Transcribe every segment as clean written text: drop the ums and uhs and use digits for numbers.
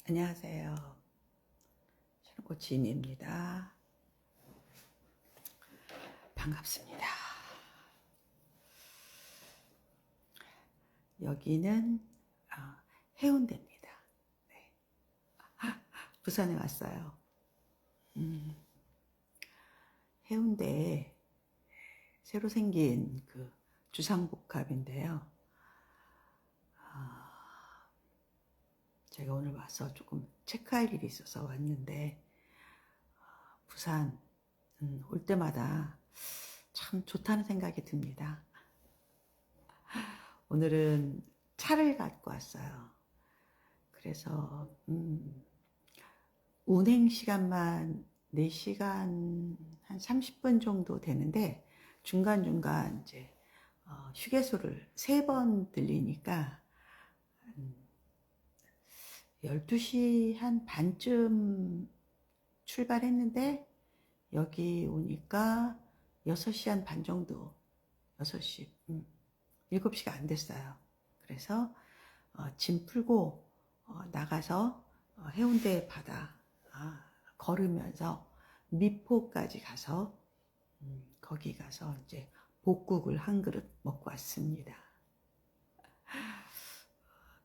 안녕하세요. 신고치임입니다. 반갑습니다. 여기는 해운대입니다. 네. 부산에 왔어요. 해운대에 새로 생긴 그 주상복합인데요. 제가 오늘 와서 조금 체크할 일이 있어서 왔는데, 부산 올 때마다 참 좋다는 생각이 듭니다. 오늘은 차를 갖고 왔어요. 그래서 운행 시간만 4시간 한 30분 정도 되는데, 중간중간 이제 휴게소를 3번 들리니까 12시 한 반쯤 출발했는데, 여기 오니까 6시 한 반 정도, 6시, 7시가 안 됐어요. 그래서 짐 풀고 나가서 해운대 바다 걸으면서 미포까지 가서 거기 가서 이제 복국을 한 그릇 먹고 왔습니다.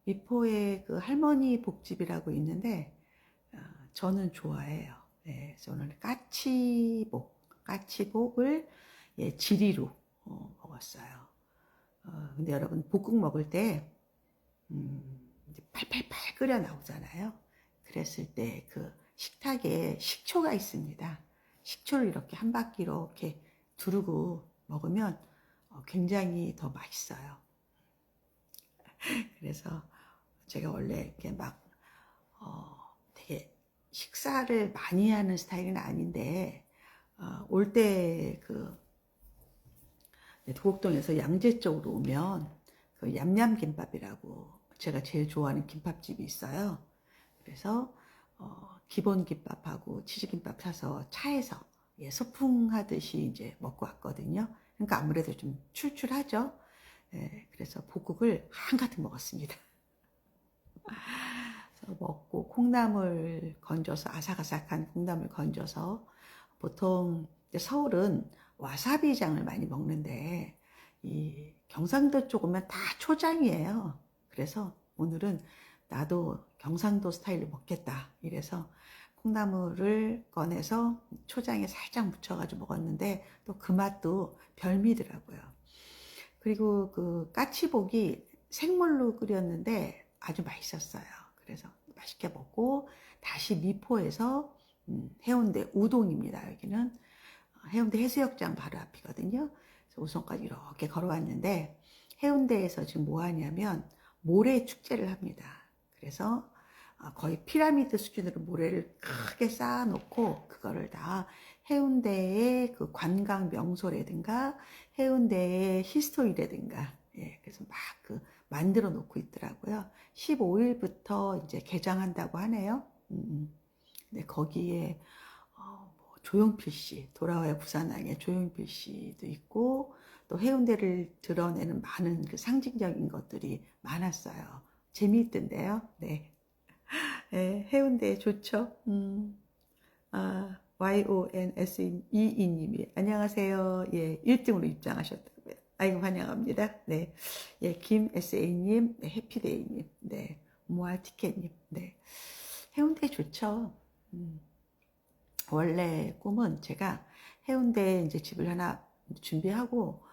미포에 그 할머니 복집이라고 있는데 저는 좋아해요. 네, 그래서 오늘 까치복을 지리로 먹었어요. 근데 여러분, 복국 먹을 때 이제 팔팔팔 끓여 나오잖아요. 그랬을 때 그 식탁에 식초가 있습니다. 식초를 이렇게 한 바퀴로 이렇게 두르고 먹으면 굉장히 더 맛있어요. 그래서 제가 원래 이렇게 막 되게 식사를 많이 하는 스타일은 아닌데, 올 때 그 도곡동에서 양재 쪽으로 오면 그 얌얌김밥이라고 제가 제일 좋아하는 김밥집이 있어요. 그래서 기본 김밥하고 치즈김밥 사서 차에서 소풍하듯이 이제 먹고 왔거든요. 그러니까 아무래도 좀 출출하죠. 그래서 복국을 한가득 먹었습니다. 그래서 먹고 콩나물 건져서, 아삭아삭한 콩나물 건져서, 보통 서울은 와사비장을 많이 먹는데 이 경상도 쪽 오면 다 초장이에요. 그래서 오늘은 나도 경상도 스타일로 먹겠다 이래서 콩나물을 꺼내서 초장에 살짝 묻혀가지고 먹었는데, 또 그 맛도 별미더라고요. 그리고 그 까치복이 생물로 끓였는데 아주 맛있었어요. 그래서 맛있게 먹고 다시 미포에서 해운대 우동입니다. 여기는 해운대 해수욕장 바로 앞이거든요. 그래서 우성까지 이렇게 걸어왔는데, 해운대에서 지금 뭐 하냐면 모래 축제를 합니다. 그래서 거의 피라미드 수준으로 모래를 크게 쌓아놓고 그거를 다 해운대의 그 관광 명소라든가 해운대의 히스토리라든가, 그래서 막 그 만들어 놓고 있더라고요. 15일부터 이제 개장한다고 하네요. 근데 거기에 뭐 조용필 씨, 돌아와요 부산항에 조용필 씨도 있고, 또 해운대를 드러내는 많은 그 상징적인 것들이 많았어요. 재미있던데요. 네. 해운대 좋죠. YONSEE님이 안녕하세요. 1등으로 입장하셨다고요. 아이고, 환영합니다. 네. 김SA님, 해피데이님, 네. 모아티켓님, 네. 해운대 좋죠. 원래 꿈은 제가 해운대에 이제 집을 하나 준비하고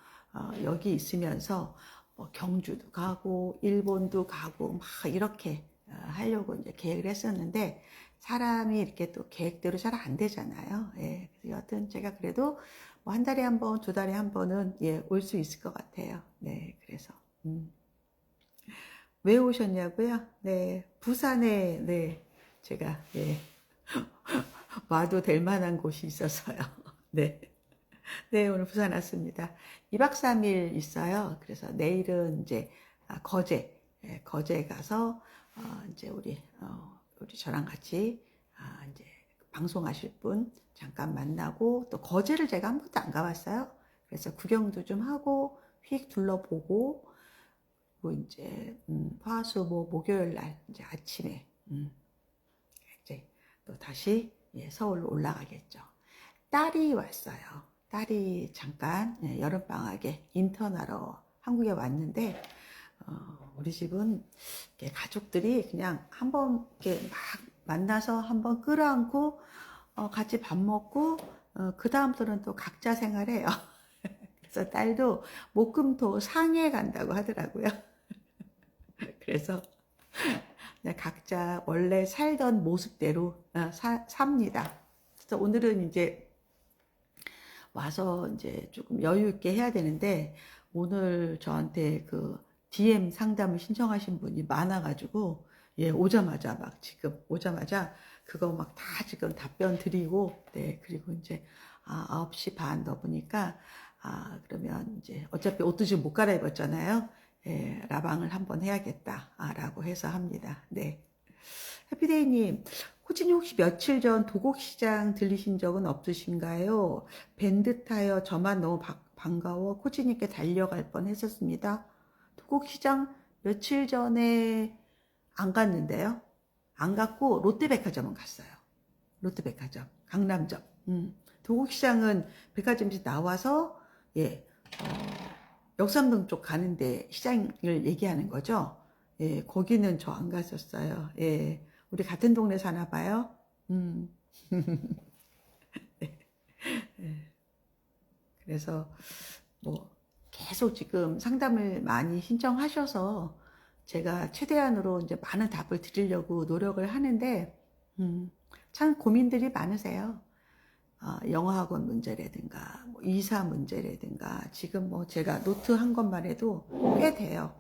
여기 있으면서 뭐 경주도 가고 일본도 가고 막 이렇게 하려고 이제 계획을 했었는데, 사람이 이렇게 또 계획대로 잘 안 되잖아요. 그래서 여하튼 제가 그래도 뭐 한 달에 한 번, 2달에 한 번은 올 수 있을 것 같아요. 네, 그래서 왜 오셨냐고요? 네, 부산에 제가 와도 될 만한 곳이 있어서요. 네. 네, 오늘 부산 왔습니다. 2박 3일 있어요. 그래서 내일은 이제 거제 가서 이제 우리 저랑 같이 이제 방송하실 분 잠깐 만나고, 또 거제를 제가 한 번도 안 가봤어요. 그래서 구경도 좀 하고 휙 둘러보고, 그리고 이제 화수목 목요일 날 이제 아침에 또 다시 서울로 올라가겠죠. 딸이 왔어요. 딸이 잠깐 여름방학에 인턴하러 한국에 왔는데 우리 집은 가족들이 그냥 한번 이렇게 막 만나서 한번 끌어안고 같이 밥 먹고 그 다음부터는 또 각자 생활해요. 그래서 딸도 목금토 상해 간다고 하더라고요. 그래서 각자 원래 살던 모습대로 삽니다. 그래서 오늘은 이제 와서 이제 조금 여유 있게 해야 되는데 오늘 저한테 그 DM 상담을 신청하신 분이 많아가지고 오자마자 막 지금 오자마자 그거 막 다 지금 답변 드리고 그리고 이제 9시 반 넘으니까 그러면 이제 어차피 옷도 지금 못 갈아입었잖아요. 라방을 한번 해야겠다라고 해서 합니다. 네. 해피데이님, 코치님 혹시 며칠 전 도곡시장 들리신 적은 없으신가요? 밴드 타여 저만 너무 반가워 코치님께 달려갈 뻔 했었습니다. 도곡시장 며칠 전에 안 갔는데요. 안 갔고 롯데백화점은 갔어요. 롯데백화점, 강남점. 도곡시장은 백화점에서 나와서 역삼동 쪽 가는데 시장을 얘기하는 거죠. 거기는 저 안 갔었어요. 우리 같은 동네 사나 봐요. 네. 그래서 뭐 계속 지금 상담을 많이 신청하셔서 제가 최대한으로 이제 많은 답을 드리려고 노력을 하는데 참 고민들이 많으세요. 영어학원 문제라든가 뭐 이사 문제라든가 지금 뭐 제가 노트 한 것만 해도 꽤 돼요.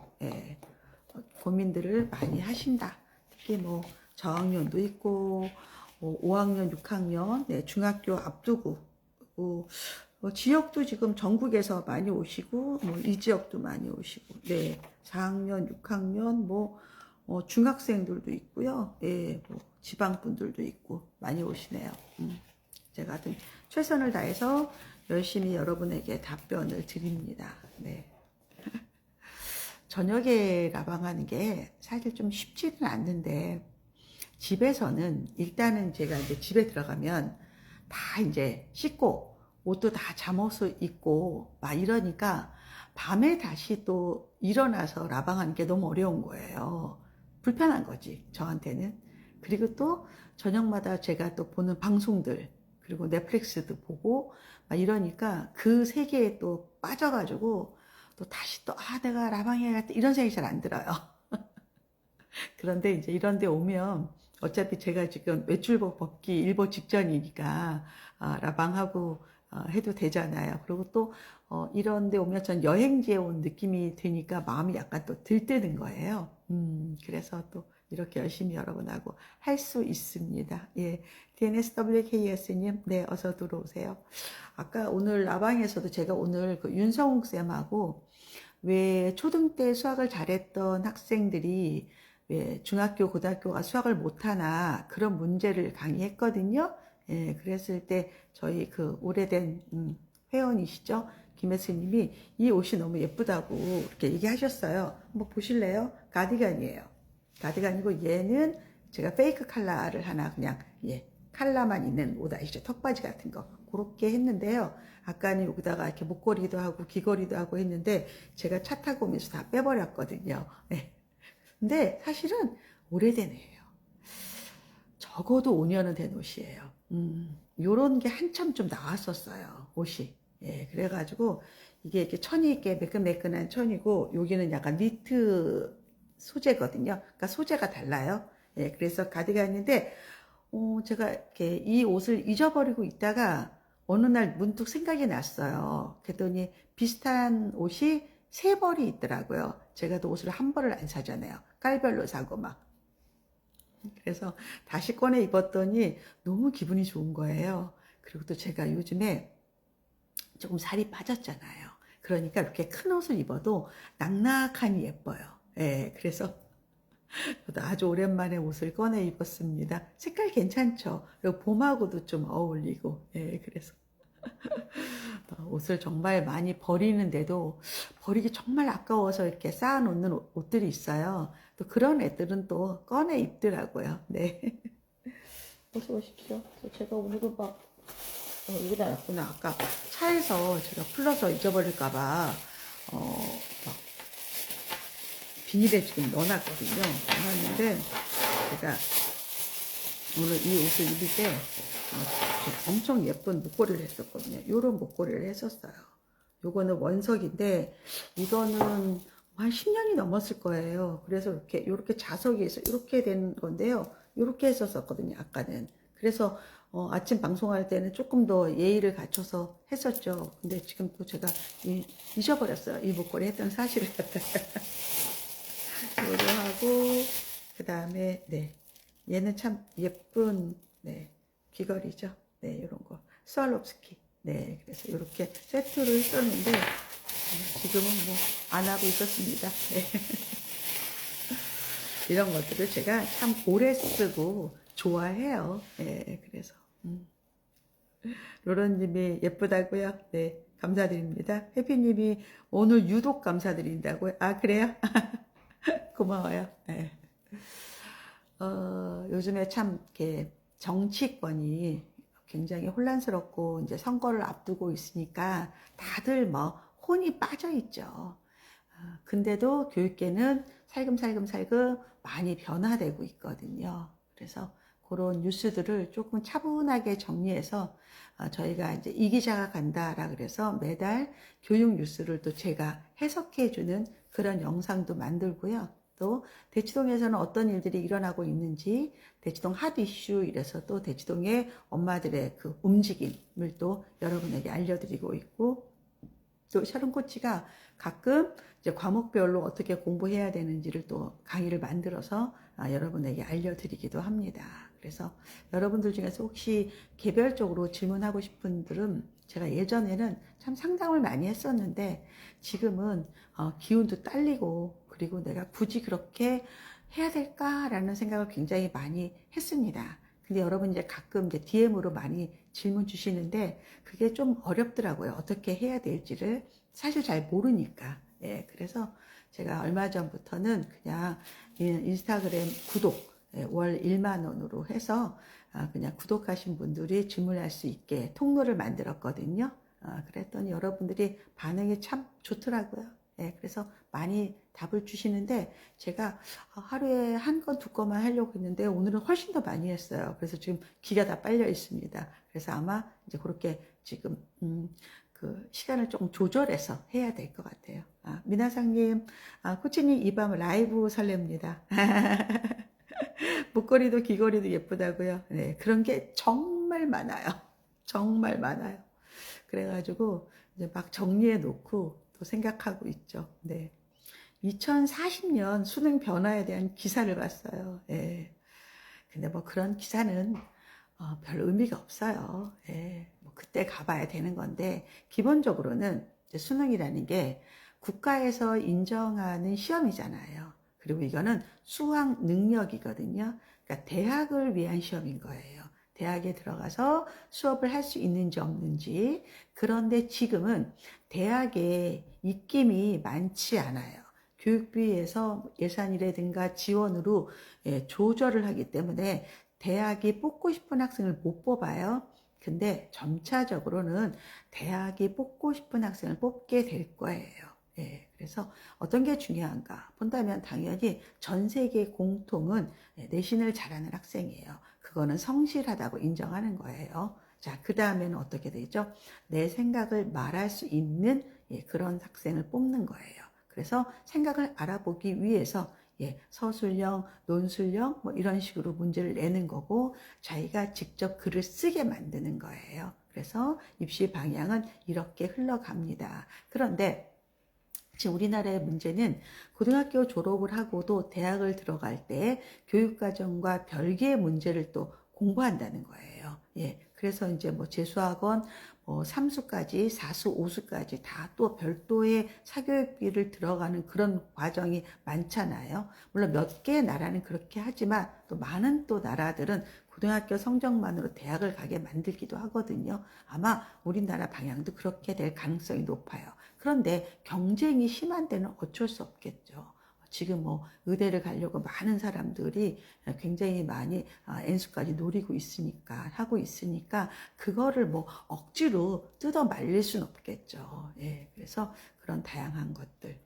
고민들을 많이 하신다. 특히 뭐 저학년도 있고 5학년, 6학년, 중학교 앞두고 지역도 지금 전국에서 많이 오시고 이 지역도 많이 오시고 4학년, 6학년 중학생들도 있고요. 뭐 지방 분들도 있고 많이 오시네요. 제가 하여튼 최선을 다해서 열심히 여러분에게 답변을 드립니다. 네. 저녁에 라방하는 게 사실 좀 쉽지는 않는데 집에서는 일단은 제가 이제 집에 들어가면 다 이제 씻고 옷도 다 잠옷을 입고 막 이러니까 밤에 다시 또 일어나서 라방하는 게 너무 어려운 거예요. 불편한 거지 저한테는. 그리고 또 저녁마다 제가 또 보는 방송들 그리고 넷플릭스도 보고 막 이러니까 그 세계에 또 빠져가지고 또 다시 또 내가 라방해야겠다 이런 생각이 잘 안 들어요. 그런데 이제 이런 데 오면 어차피 제가 지금 외출복 벗기 일보 직전이니까 라방하고 해도 되잖아요. 그리고 또 이런 데 오면 전 여행지에 온 느낌이 드니까 마음이 약간 또 들뜨는 거예요. 그래서 또 이렇게 열심히 여러분하고 할 수 있습니다. DNSWKS님, 네, 어서 들어오세요. 아까 오늘 라방에서도 제가 오늘 그 윤성욱 쌤하고 왜 초등 때 수학을 잘했던 학생들이 왜 중학교, 고등학교가 수학을 못하나 그런 문제를 강의했거든요. 그랬을 때 저희 그 오래된 회원이시죠? 김혜수님이 이 옷이 너무 예쁘다고 이렇게 얘기하셨어요. 한번 보실래요? 가디건이에요. 가디건이고 얘는 제가 페이크 칼라를 하나 그냥 칼라만 있는 옷 아시죠? 턱바지 같은 거 그렇게 했는데요. 아까는 여기다가 이렇게 목걸이도 하고 귀걸이도 하고 했는데 제가 차 타고 오면서 다 빼버렸거든요. 근데 사실은 오래된 애예요. 적어도 5년은 된 옷이에요. 요런 게 한참 좀 나왔었어요. 옷이. 그래가지고 이게 이렇게 천이 있게 매끈매끈한 천이고 여기는 약간 니트 소재거든요. 그러니까 소재가 달라요. 그래서 가디건인데 제가 이렇게 이 옷을 잊어버리고 있다가 어느 날 문득 생각이 났어요. 그랬더니 비슷한 옷이 3벌이 있더라고요. 제가 또 옷을 한 벌을 안 사잖아요. 깔별로 사고 막. 그래서 다시 꺼내 입었더니 너무 기분이 좋은 거예요. 그리고 또 제가 요즘에 조금 살이 빠졌잖아요. 그러니까 이렇게 큰 옷을 입어도 낙낙하니 예뻐요. 그래서 저도 아주 오랜만에 옷을 꺼내 입었습니다. 색깔 괜찮죠? 그리고 봄하고도 좀 어울리고, 그래서 옷을 정말 많이 버리는데도 버리기 정말 아까워서 이렇게 쌓아놓는 옷들이 있어요. 또 그런 애들은 또 꺼내 입더라고요. 네. 어서 오십시오. 그래서 제가 오늘은 막, 여기다 놨구나. 아까 차에서 제가 풀러서 잊어버릴까봐, 막 비닐에 지금 넣어놨거든요. 넣어놨는데, 제가 오늘 이 옷을 입을 때, 엄청 예쁜 목걸이를 했었거든요. 요런 목걸이를 했었어요. 요거는 원석인데, 이거는 한 10년이 넘었을 거예요. 그래서 이렇게 자석이 있어. 이렇게 된 건데요. 이렇게 했었거든요. 아까는. 그래서, 아침 방송할 때는 조금 더 예의를 갖춰서 했었죠. 근데 지금 또 제가 잊어버렸어요. 이 목걸이 했던 사실을 갖다가. 이거를 하고, 그 다음에, 네. 얘는 참 예쁜, 네. 귀걸이죠. 네. 이런 거. 스왈롭스키. 네. 그래서 이렇게 세트를 했었는데, 지금은 뭐 안 하고 있었습니다. 네. 이런 것들을 제가 참 오래 쓰고 좋아해요. 네. 그래서, 로런님이 예쁘다고요? 네. 감사드립니다. 해피님이 오늘 유독 감사드린다고요? 아, 그래요? 고마워요. 네. 요즘에 참 이렇게 정치권이 굉장히 혼란스럽고 이제 선거를 앞두고 있으니까 다들 뭐 혼이 빠져 있죠. 근데도 교육계는 살금살금 많이 변화되고 있거든요. 그래서 그런 뉴스들을 조금 차분하게 정리해서 저희가 이제 이 기자가 간다라 그래서 매달 교육 뉴스를 또 제가 해석해주는 그런 영상도 만들고요. 또 대치동에서는 어떤 일들이 일어나고 있는지 대치동 핫 이슈 이래서 또 대치동의 엄마들의 그 움직임을 또 여러분에게 알려드리고 있고 또 샤론 코치가 가끔 이제 과목별로 어떻게 공부해야 되는지를 또 강의를 만들어서 여러분에게 알려드리기도 합니다. 그래서 여러분들 중에서 혹시 개별적으로 질문하고 싶은 분들은 제가 예전에는 참 상담을 많이 했었는데 지금은 기운도 딸리고 그리고 내가 굳이 그렇게 해야 될까라는 생각을 굉장히 많이 했습니다. 근데 여러분 이제 가끔 이제 DM으로 많이 질문 주시는데 그게 좀 어렵더라고요. 어떻게 해야 될지를 사실 잘 모르니까. 예, 그래서 제가 얼마 전부터는 그냥 인스타그램 구독 월 1만 원으로 해서 그냥 구독하신 분들이 질문할 수 있게 통로를 만들었거든요. 그랬더니 여러분들이 반응이 참 좋더라고요. 예, 그래서 많이 답을 주시는데 제가 하루에 한 건, 두 건만 하려고 했는데 오늘은 훨씬 더 많이 했어요. 그래서 지금 기가 다 빨려 있습니다. 그래서 아마 이제 그렇게 지금 그 시간을 조금 조절해서 해야 될 것 같아요. 미나상님, 코치님 이 밤 라이브 설렙니다. 목걸이도 귀걸이도 예쁘다고요. 네, 그런 게 정말 많아요. 정말 많아요. 그래가지고 이제 막 정리해 놓고 또 생각하고 있죠. 네. 2040년 수능 변화에 대한 기사를 봤어요. 예. 근데 뭐 그런 기사는 별 의미가 없어요. 예. 뭐 그때 가봐야 되는 건데 기본적으로는 이제 수능이라는 게 국가에서 인정하는 시험이잖아요. 그리고 이거는 수학 능력이거든요. 그러니까 대학을 위한 시험인 거예요. 대학에 들어가서 수업을 할 수 있는지 없는지. 그런데 지금은 대학에 입김이 많지 않아요. 교육비에서 예산이라든가 지원으로 조절을 하기 때문에 대학이 뽑고 싶은 학생을 못 뽑아요. 근데 점차적으로는 대학이 뽑고 싶은 학생을 뽑게 될 거예요. 예, 그래서 어떤 게 중요한가 본다면 당연히 전 세계 공통은 내신을 잘하는 학생이에요. 그거는 성실하다고 인정하는 거예요. 자, 그 다음에는 어떻게 되죠? 내 생각을 말할 수 있는 그런 학생을 뽑는 거예요. 그래서 생각을 알아보기 위해서 서술형, 논술형 뭐 이런 식으로 문제를 내는 거고 자기가 직접 글을 쓰게 만드는 거예요. 그래서 입시 방향은 이렇게 흘러갑니다. 그런데 지금 우리나라의 문제는 고등학교 졸업을 하고도 대학을 들어갈 때 교육과정과 별개의 문제를 또 공부한다는 거예요. 예. 그래서 이제 뭐 재수학원, 뭐 3수까지, 4수, 5수까지 다 또 별도의 사교육비를 들어가는 그런 과정이 많잖아요. 물론 몇 개의 나라는 그렇게 하지만 또 많은 또 나라들은 고등학교 성적만으로 대학을 가게 만들기도 하거든요. 아마 우리나라 방향도 그렇게 될 가능성이 높아요. 그런데 경쟁이 심한 데는 어쩔 수 없겠죠. 지금 뭐 의대를 가려고 많은 사람들이 굉장히 많이 N수까지 노리고 있으니까, 하고 있으니까, 그거를 뭐 억지로 뜯어 말릴 수는 없겠죠. 예, 그래서 그런 다양한 것들.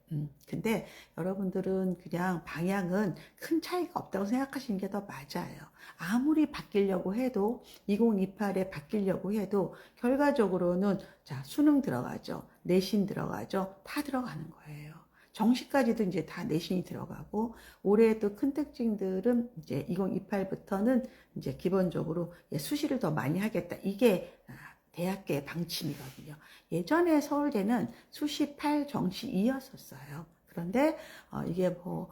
근데 여러분들은 그냥 방향은 큰 차이가 없다고 생각하시는 게 더 맞아요. 아무리 바뀌려고 해도, 2028에 바뀌려고 해도, 결과적으로는, 자, 수능 들어가죠. 내신 들어가죠. 다 들어가는 거예요. 정시까지도 이제 다 내신이 들어가고, 올해 또 큰 특징들은 이제 2028부터는 이제 기본적으로 수시를 더 많이 하겠다. 이게 대학계의 방침이거든요. 예전에 서울대는 수시 8, 정시 2였었어요. 그런데 이게 뭐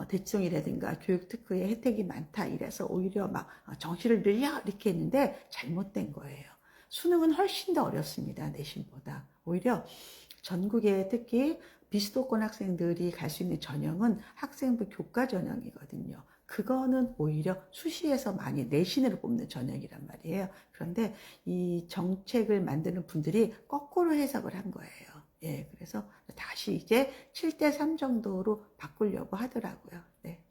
대치동이라든가 교육특区의 혜택이 많다 이래서 오히려 막 정시를 늘려 이렇게 했는데 잘못된 거예요. 수능은 훨씬 더 어렵습니다. 내신보다. 오히려 전국에 특히 비수도권 학생들이 갈 수 있는 전형은 학생부 교과 전형이거든요. 그거는 오히려 수시에서 많이 내신으로 뽑는 전형이란 말이에요. 그런데 이 정책을 만드는 분들이 거꾸로 해석을 한 거예요. 예, 그래서 다시 이제 7대3 정도로 바꾸려고 하더라고요. 네.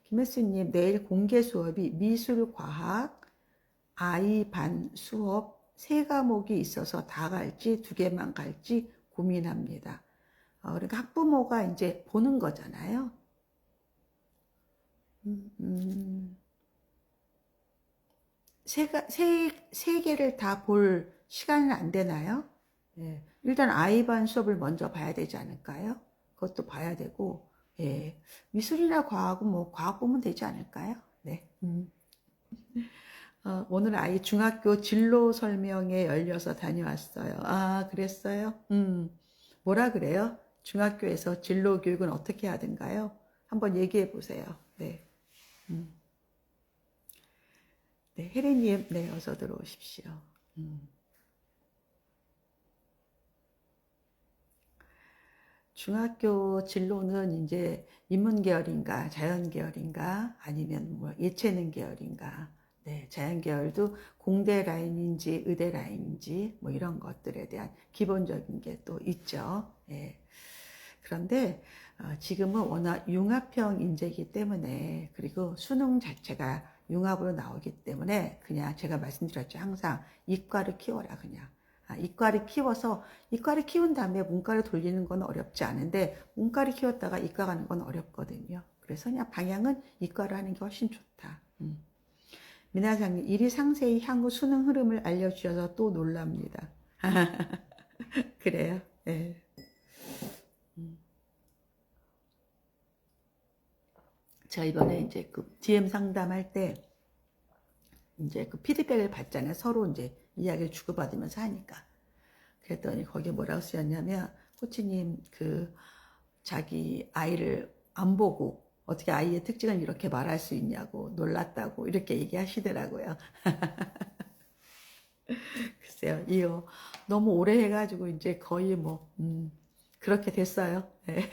김혜수님, 내일 공개 수업이 미술, 과학, 아이 반 수업 3과목이 있어서 다 갈지 2개만 갈지 고민합니다. 그러니까 학부모가 이제 보는 거잖아요. 세 개를 다 볼 시간은 안 되나요? 예. 일단 아이 반 수업을 먼저 봐야 되지 않을까요? 그것도 봐야 되고, 예. 미술이나 과학은 뭐 과학 보면 되지 않을까요? 네. 오늘 아이 중학교 진로 설명회 열려서 다녀왔어요. 아, 그랬어요? 뭐라 그래요? 중학교에서 진로 교육은 어떻게 하던가요? 한번 얘기해 보세요. 네. 네, 혜리님, 네, 어서 들어오십시오. 중학교 진로는 이제 인문 계열인가, 자연 계열인가, 아니면 뭐 예체능 계열인가, 네, 자연 계열도 공대 라인인지 의대 라인인지 뭐 이런 것들에 대한 기본적인 게 또 있죠. 예. 그런데 지금은 워낙 융합형 인재이기 때문에 그리고 수능 자체가 융합으로 나오기 때문에 그냥 제가 말씀드렸죠. 항상 이과를 키워라 그냥. 이과를 키워서 이과를 키운 다음에 문과를 돌리는 건 어렵지 않은데 문과를 키웠다가 이과 가는 건 어렵거든요. 그래서 그냥 방향은 이과를 하는 게 훨씬 좋다. 미나상님, 이리 상세히 향후 수능 흐름을 알려주셔서 또 놀랍니다. 그래요? 네. 제가 이번에 이제 그 DM 상담할 때 이제 그 피드백을 받잖아요. 서로 이제 이야기를 주고받으면서 하니까. 그랬더니 거기에 뭐라고 쓰였냐면, 코치님, 그, 자기 아이를 안 보고 어떻게 아이의 특징을 이렇게 말할 수 있냐고 놀랐다고 이렇게 얘기하시더라고요. 글쎄요, 이거 너무 오래 해가지고 이제 거의 뭐, 그렇게 됐어요. 네.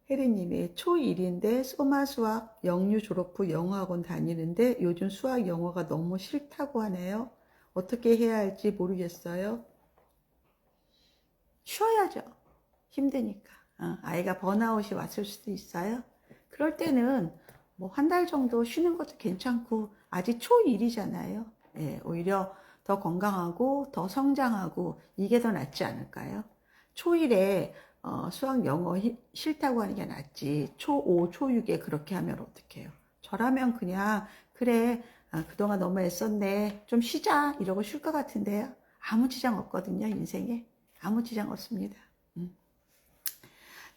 혜리님이 초1인데 소마 수학 영유 졸업 후 영어학원 다니는데 요즘 수학 영어가 너무 싫다고 하네요. 어떻게 해야 할지 모르겠어요. 쉬어야죠. 힘드니까. 아이가 번아웃이 왔을 수도 있어요. 그럴 때는 뭐 한 달 정도 쉬는 것도 괜찮고 아직 초1이잖아요. 예, 오히려 더 건강하고 더 성장하고 이게 더 낫지 않을까요? 초1에 수학 영어 싫다고 하는 게 낫지 초5, 초6에 그렇게 하면 어떡해요? 저라면 그냥 그래 그동안 너무 애썼네 좀 쉬자 이러고 쉴 것 같은데요. 아무 지장 없거든요. 인생에 아무 지장 없습니다.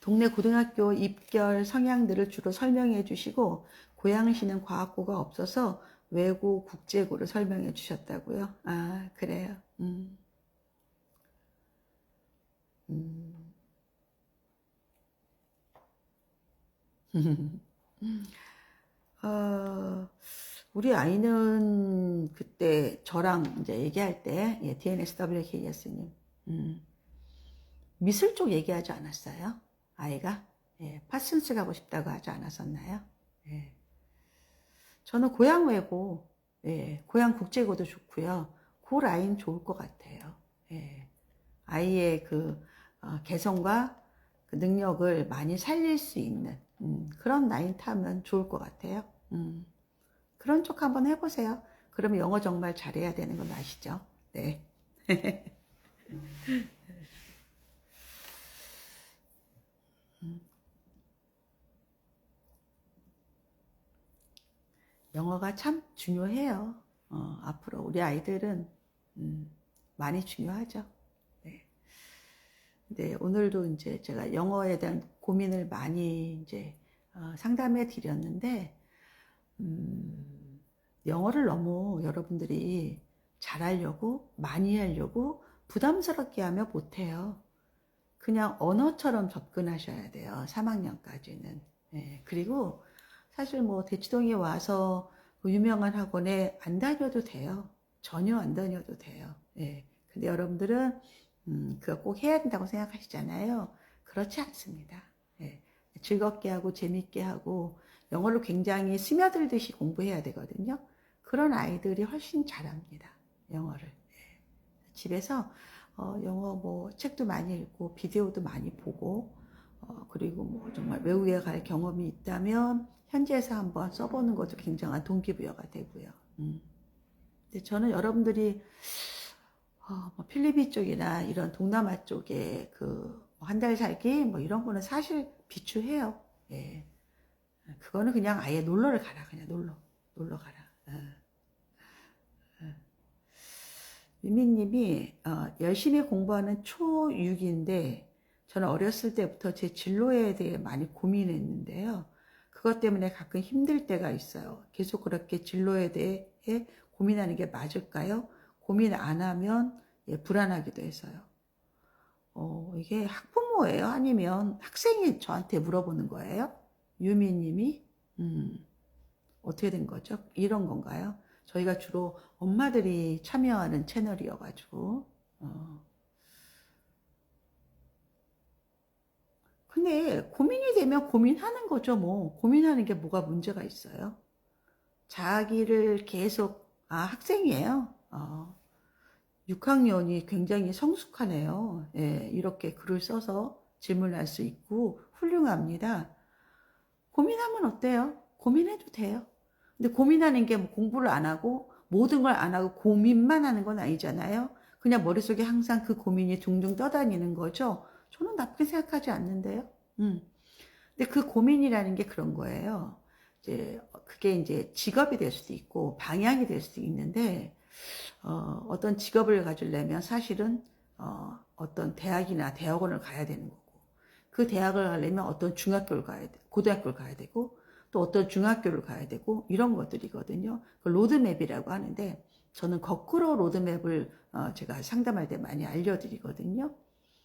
동네 고등학교 입결 성향들을 주로 설명해 주시고 고양시는 과학고가 없어서 외고 국제고를 설명해 주셨다고요. 아 그래요. 우리 아이는 그때 저랑 이제 얘기할 때, 예, DNSWKS님, 미술 쪽 얘기하지 않았어요? 아이가? 예, 파슨스 가고 싶다고 하지 않았었나요? 예. 저는 고향 외고, 예, 고향 국제고도 좋고요. 그 라인 좋을 것 같아요. 예. 아이의 그 개성과 그 능력을 많이 살릴 수 있는 그런 라인 타면 좋을 것 같아요. 그런 쪽 한번 해보세요. 그러면 영어 정말 잘해야 되는 건 아시죠? 네. 영어가 참 중요해요. 앞으로 우리 아이들은 많이 중요하죠. 네. 네, 오늘도 이제 제가 영어에 대한 고민을 많이 이제 상담해 드렸는데, 영어를 너무 여러분들이 잘하려고, 많이 하려고 부담스럽게 하면 못해요. 그냥 언어처럼 접근하셔야 돼요. 3학년까지는. 네, 그리고 사실 뭐 대치동에 와서 그 유명한 학원에 안 다녀도 돼요. 전혀 안 다녀도 돼요. 예. 근데 여러분들은 그거 꼭 해야 된다고 생각하시잖아요. 그렇지 않습니다. 예. 즐겁게 하고 재밌게 하고 영어를 굉장히 스며들듯이 공부해야 되거든요. 그런 아이들이 훨씬 잘합니다. 영어를. 예. 집에서 영어 뭐 책도 많이 읽고 비디오도 많이 보고 그리고 뭐 정말 외국에 갈 경험이 있다면 현지에서 한번 써보는 것도 굉장한 동기부여가 되고요. 근데 저는 여러분들이 뭐 필리핀 쪽이나 이런 동남아 쪽에 그 한 달 살기 뭐 이런 거는 사실 비추해요. 예. 그거는 그냥 아예 놀러를 가라. 그냥 놀러 가라. 유미님이 열심히 공부하는 초6인데 저는 어렸을 때부터 제 진로에 대해 많이 고민했는데요. 그것 때문에 가끔 힘들 때가 있어요. 계속 그렇게 진로에 대해 고민하는 게 맞을까요? 고민 안 하면 불안하기도 해서요. 이게 학부모예요? 아니면 학생이 저한테 물어보는 거예요? 유미님이? 어떻게 된 거죠? 이런 건가요? 저희가 주로 엄마들이 참여하는 채널이어가지고 근데 고민이 되면 고민하는 거죠. 뭐 고민하는 게 뭐가 문제가 있어요? 자기를 계속 학생이에요. 6학년이 굉장히 성숙하네요. 예, 이렇게 글을 써서 질문할 수 있고 훌륭합니다. 고민하면 어때요? 고민해도 돼요. 근데 고민하는 게 뭐 공부를 안 하고 모든 걸 안 하고 고민만 하는 건 아니잖아요. 그냥 머릿속에 항상 그 고민이 둥둥 떠다니는 거죠. 저는 나쁘게 생각하지 않는데요. 근데 그 고민이라는 게 그런 거예요. 이제 그게 이제 직업이 될 수도 있고 방향이 될 수도 있는데 어떤 직업을 가지려면 사실은 어떤 대학이나 대학원을 가야 되는 거고 그 대학을 가려면 어떤 중학교를 가야 돼, 고등학교를 가야 되고 또 어떤 중학교를 가야 되고 이런 것들이거든요. 그 로드맵이라고 하는데 저는 거꾸로 로드맵을 제가 상담할 때 많이 알려드리거든요.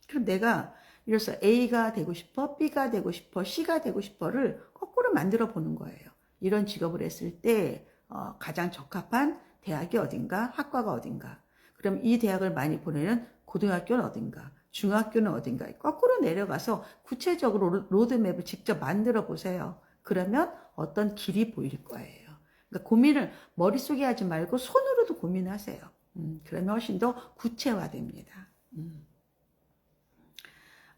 그럼 내가 이래서 A가 되고 싶어, B가 되고 싶어, C가 되고 싶어를 거꾸로 만들어 보는 거예요. 이런 직업을 했을 때 가장 적합한 대학이 어딘가, 학과가 어딘가. 그럼 이 대학을 많이 보내는 고등학교는 어딘가, 중학교는 어딘가. 거꾸로 내려가서 구체적으로 로드맵을 직접 만들어 보세요. 그러면 어떤 길이 보일 거예요. 그러니까 고민을 머릿속에 하지 말고 손으로도 고민하세요. 그러면 훨씬 더 구체화됩니다.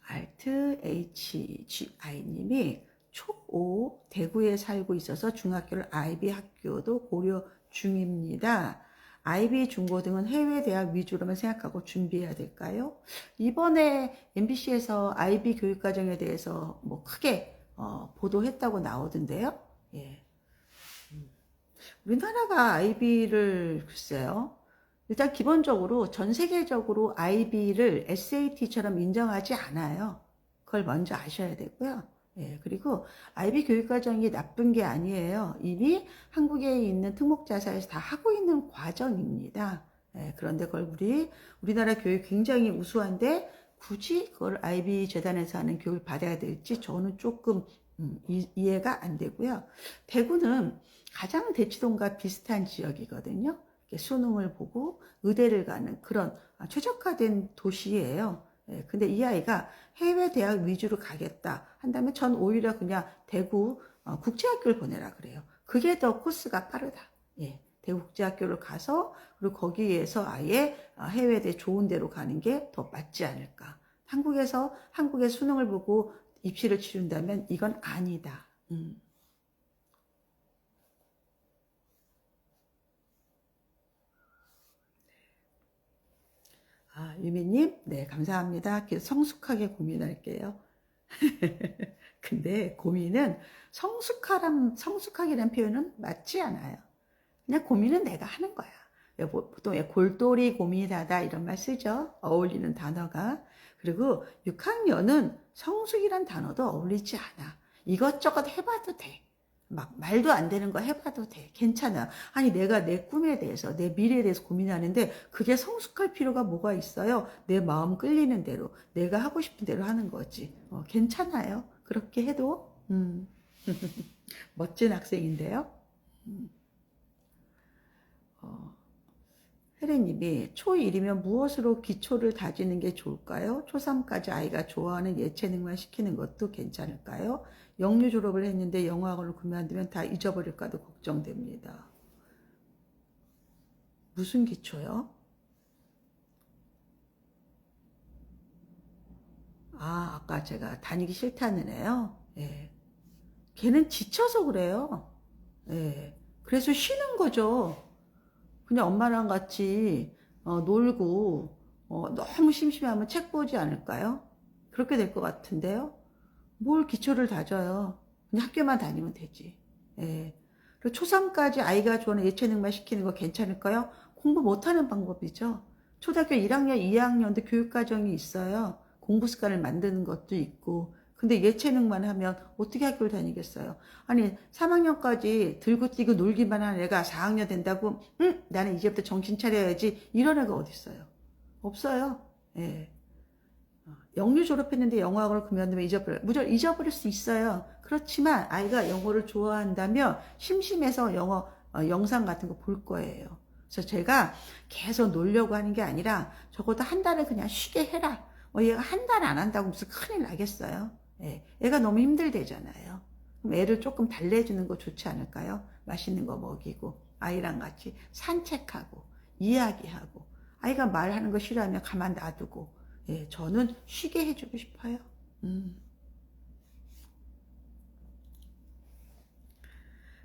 알트 HGI님이 초5 대구에 살고 있어서 중학교를 IB 학교도 고려 중입니다. IB 중고등은 해외 대학 위주로만 생각하고 준비해야 될까요? 이번에 MBC에서 IB 교육과정에 대해서 뭐 크게 보도했다고 나오던데요. 예. 우리나라가 IB를 글쎄요. 일단 기본적으로 전 세계적으로 IB를 SAT처럼 인정하지 않아요. 그걸 먼저 아셔야 되고요. 예, 그리고 IB 교육과정이 나쁜 게 아니에요. 이미 한국에 있는 특목자사에서 다 하고 있는 과정입니다. 예, 그런데 그걸 우리나라 교육 굉장히 우수한데 굳이 그걸 IB 재단에서 하는 교육을 받아야 될지 저는 조금 이해가 안 되고요. 대구는 가장 대치동과 비슷한 지역이거든요. 수능을 보고 의대를 가는 그런 최적화된 도시예요. 예, 근데 이 아이가 해외 대학 위주로 가겠다 한다면 전 오히려 그냥 대구 국제학교를 보내라 그래요. 그게 더 코스가 빠르다. 예, 대국제학교를 가서 그리고 거기에서 아예 해외대 좋은 데로 가는 게 더 맞지 않을까. 한국에서 한국의 수능을 보고 입시를 치른다면 이건 아니다. 유미님, 네, 감사합니다. 성숙하게 고민할게요. 근데 고민은 성숙하기란 표현은 맞지 않아요. 그냥 고민은 내가 하는 거야. 보통 골똘히 고민하다 이런 말 쓰죠. 어울리는 단어가. 그리고 6학년은 성숙이란 단어도 어울리지 않아. 이것저것 해봐도 돼. 막 말도 안 되는 거 해봐도 돼. 괜찮아. 아니 내가 내 꿈에 대해서 내 미래에 대해서 고민하는데 그게 성숙할 필요가 뭐가 있어요? 내 마음 끌리는 대로 내가 하고 싶은 대로 하는 거지. 괜찮아요. 그렇게 해도 멋진 학생인데요. 혜리님이 초1이면 무엇으로 기초를 다지는 게 좋을까요? 초3까지 아이가 좋아하는 예체능만 시키는 것도 괜찮을까요? 영유 졸업을 했는데 영어학원을 그만두면 다 잊어버릴까도 걱정됩니다. 무슨 기초요? 아까 제가 다니기 싫다는 애요? 예. 걔는 지쳐서 그래요. 예. 그래서 쉬는 거죠. 그냥 엄마랑 같이 놀고 너무 심심하면 책 보지 않을까요? 그렇게 될 것 같은데요. 뭘 기초를 다져요. 그냥 학교만 다니면 되지. 예. 그리고 초3까지 아이가 좋아하는 예체능만 시키는 거 괜찮을까요? 공부 못하는 방법이죠. 초등학교 1학년, 2학년도 교육과정이 있어요. 공부 습관을 만드는 것도 있고. 근데 예체능만 하면 어떻게 학교를 다니겠어요? 아니 3학년까지 들고 뛰고 놀기만 하는 애가 4학년 된다고 나는 이제부터 정신 차려야지 이런 애가 어디 있어요? 없어요. 예. 영유 졸업했는데 영어학원을 그만두면 무조건 잊어버릴 수 있어요. 그렇지만 아이가 영어를 좋아한다면 심심해서 영어 영상 같은 거 볼 거예요. 그래서 제가 계속 놀려고 하는 게 아니라 적어도 한 달은 그냥 쉬게 해라. 얘가 한 달 안 한다고 무슨 큰일 나겠어요. 예, 애가 너무 힘들대잖아요. 그럼 애를 조금 달래주는 거 좋지 않을까요? 맛있는 거 먹이고 아이랑 같이 산책하고 이야기하고 아이가 말하는 거 싫어하면 가만 놔두고 예, 저는 쉬게 해주고 싶어요.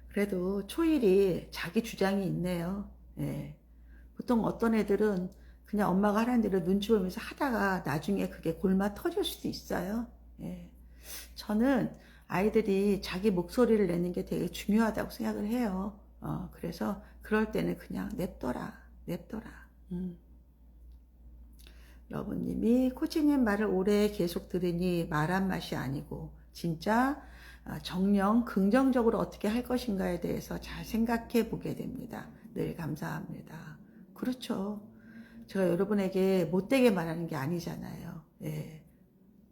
그래도 초1이 자기 주장이 있네요. 예. 보통 어떤 애들은 그냥 엄마가 하라는 대로 눈치 보면서 하다가 나중에 그게 골마 터질 수도 있어요. 예. 저는 아이들이 자기 목소리를 내는 게 되게 중요하다고 생각을 해요. 그래서 그럴 때는 그냥 냅둬라. 여보님이 코치님 말을 오래 계속 들으니 말한 맛이 아니고 진짜 정녕 긍정적으로 어떻게 할 것인가에 대해서 잘 생각해 보게 됩니다. 늘 감사합니다. 그렇죠. 제가 여러분에게 못되게 말하는 게 아니잖아요. 예.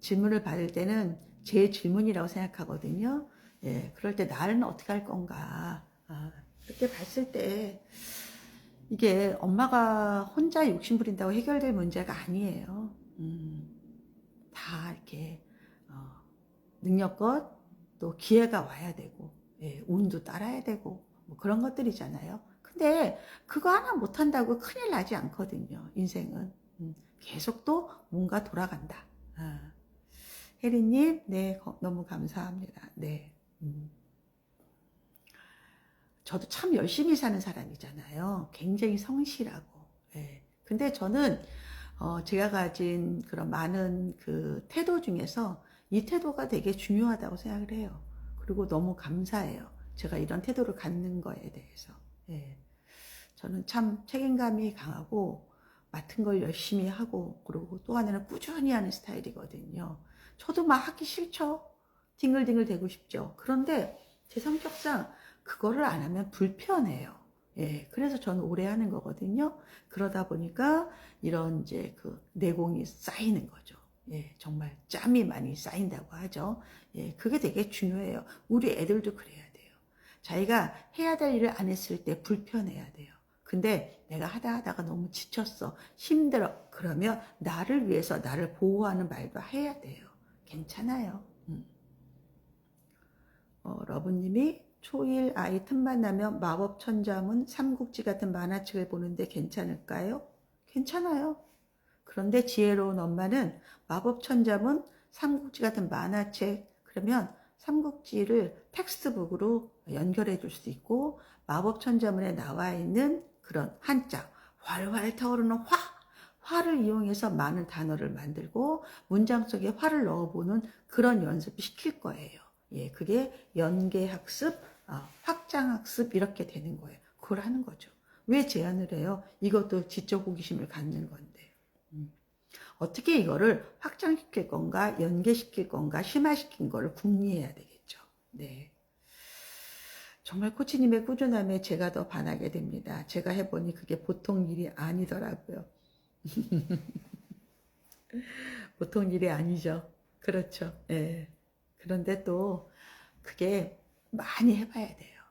질문을 받을 때는 제 질문이라고 생각하거든요. 예. 그럴 때 나는 어떻게 할 건가. 그때 봤을 때 이게 엄마가 혼자 욕심 부린다고 해결될 문제가 아니에요. 다 이렇게 능력껏 또 기회가 와야 되고 예, 운도 따라야 되고 뭐 그런 것들이잖아요. 근데 그거 하나 못한다고 큰일 나지 않거든요. 인생은 계속 또 뭔가 돌아간다. 혜리님, 네, 너무 감사합니다. 네. 저도 참 열심히 사는 사람이잖아요. 굉장히 성실하고. 예. 근데 저는 제가 가진 그런 많은 그 태도 중에서 이 태도가 되게 중요하다고 생각을 해요. 그리고 너무 감사해요. 제가 이런 태도를 갖는 거에 대해서. 예. 저는 참 책임감이 강하고 맡은 걸 열심히 하고 그리고 또 하나는 꾸준히 하는 스타일이거든요. 저도 막 하기 싫죠. 뒹글뒹글 대고 싶죠. 그런데 제 성격상 그거를 안 하면 불편해요. 예, 그래서 저는 오래 하는 거거든요. 그러다 보니까 이런 이제 그 내공이 쌓이는 거죠. 예, 정말 짬이 많이 쌓인다고 하죠. 예, 그게 되게 중요해요. 우리 애들도 그래야 돼요. 자기가 해야 될 일을 안 했을 때 불편해야 돼요. 근데 내가 하다가 너무 지쳤어. 힘들어. 그러면 나를 위해서 나를 보호하는 말도 해야 돼요. 괜찮아요. 러브님이 초1 아이 틈만 나면 마법 천자문, 삼국지 같은 만화책을 보는데 괜찮을까요? 괜찮아요. 그런데 지혜로운 엄마는 마법 천자문, 삼국지 같은 만화책, 그러면 삼국지를 텍스트북으로 연결해 줄 수 있고, 마법 천자문에 나와 있는 그런 한자, 활활 타오르는 화를 이용해서 많은 단어를 만들고 문장 속에 화를 넣어보는 그런 연습을 시킬 거예요. 예, 그게 연계학습, 확장학습 이렇게 되는 거예요. 그걸 하는 거죠. 왜 제안을 해요? 이것도 지적 호기심을 갖는 건데. 어떻게 이거를 확장시킬 건가, 연계시킬 건가, 심화시킨 거를 궁리해야 되겠죠. 네. 정말 코치님의 꾸준함에 제가 더 반하게 됩니다. 제가 해보니 그게 보통 일이 아니더라고요. 보통 일이 아니죠. 그렇죠. 예. 그런데 또 그게 많이 해봐야 돼요.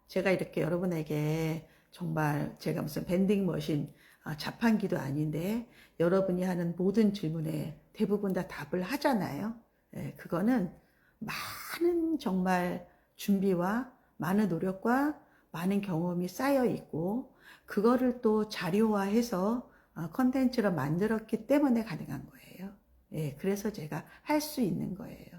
제가 이렇게 여러분에게 정말 제가 무슨 밴딩 머신, 자판기도 아닌데 여러분이 하는 모든 질문에 대부분 다 답을 하잖아요. 예, 그거는 많은 정말 준비와 많은 노력과 많은 경험이 쌓여 있고 그거를 또 자료화해서 컨텐츠로 만들었기 때문에 가능한 거예요. 예, 그래서 제가 할 수 있는 거예요.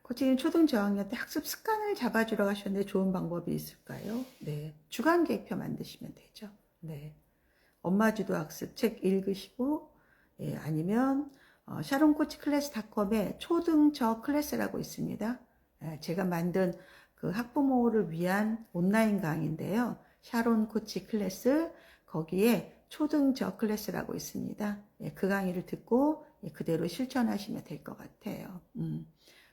코치님 초등 저학년 때 학습 습관을 잡아주러 가셨는데 좋은 방법이 있을까요? 네, 주간 계획표 만드시면 되죠. 네, 엄마 주도 학습 책 읽으시고, 예, 아니면 샤론코치클래스닷컴에 초등 저 클래스라고 있습니다. 예, 제가 만든 그 학부모를 위한 온라인 강의인데요. 샤론 코치 클래스 거기에 초등 저 클래스라고 있습니다. 예, 그 강의를 듣고 예, 그대로 실천하시면 될 것 같아요.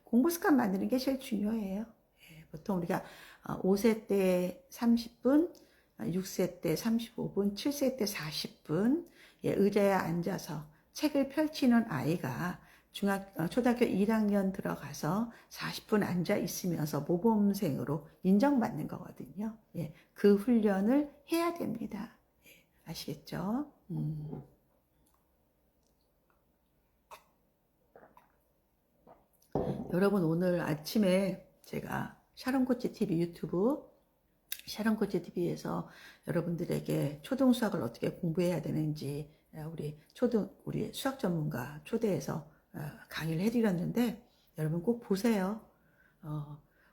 공부 습관 만드는 게 제일 중요해요. 예, 보통 우리가 5세 때 30분, 6세 때 35분, 7세 때 40분 예, 의자에 앉아서 책을 펼치는 아이가 초등학교 1학년 들어가서 40분 앉아 있으면서 모범생으로 인정받는 거거든요. 예, 그 훈련을 해야 됩니다. 예, 아시겠죠? 여러분 오늘 아침에 제가 샤론코치 TV 유튜브 샤론코치 TV에서 여러분들에게 초등 수학을 어떻게 공부해야 되는지 우리 수학 전문가 초대해서 강의를 해드렸는데 여러분 꼭 보세요.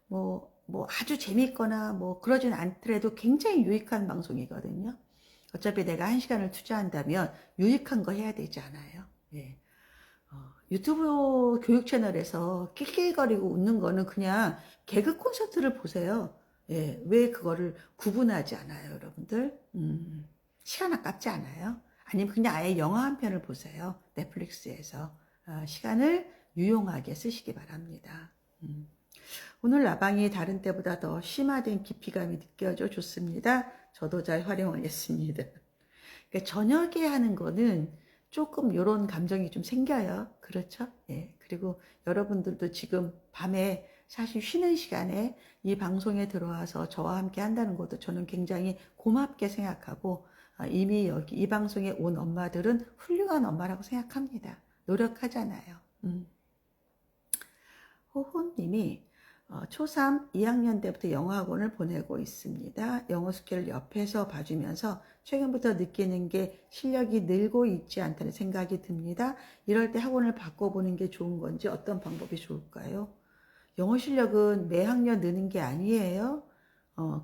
뭐 아주 재밌거나 뭐 그러진 않더라도 굉장히 유익한 방송이거든요. 어차피 내가 1시간을 투자한다면 유익한 거 해야 되지 않아요. 예. 유튜브 교육 채널에서 낄낄거리고 웃는 거는 그냥 개그 콘서트를 보세요. 예, 왜 그거를 구분하지 않아요, 여러분들? 시간 아깝지 않아요? 아니면 그냥 아예 영화 한 편을 보세요. 넷플릭스에서. 시간을 유용하게 쓰시기 바랍니다. 오늘 라방이 다른 때보다 더 심화된 깊이감이 느껴져 좋습니다. 저도 잘 활용하겠습니다. 그러니까 저녁에 하는 거는 조금 이런 감정이 좀 생겨요. 그렇죠? 예. 그리고 여러분들도 지금 밤에 사실 쉬는 시간에 이 방송에 들어와서 저와 함께 한다는 것도 저는 굉장히 고맙게 생각하고 이미 여기 이 방송에 온 엄마들은 훌륭한 엄마라고 생각합니다. 노력하잖아요. 호호님이 초3 2학년 때부터 영어학원을 보내고 있습니다. 영어 스킬을 옆에서 봐주면서 최근부터 느끼는 게 실력이 늘고 있지 않다는 생각이 듭니다. 이럴 때 학원을 바꿔보는 게 좋은 건지 어떤 방법이 좋을까요? 영어 실력은 매 학년 느는 게 아니에요.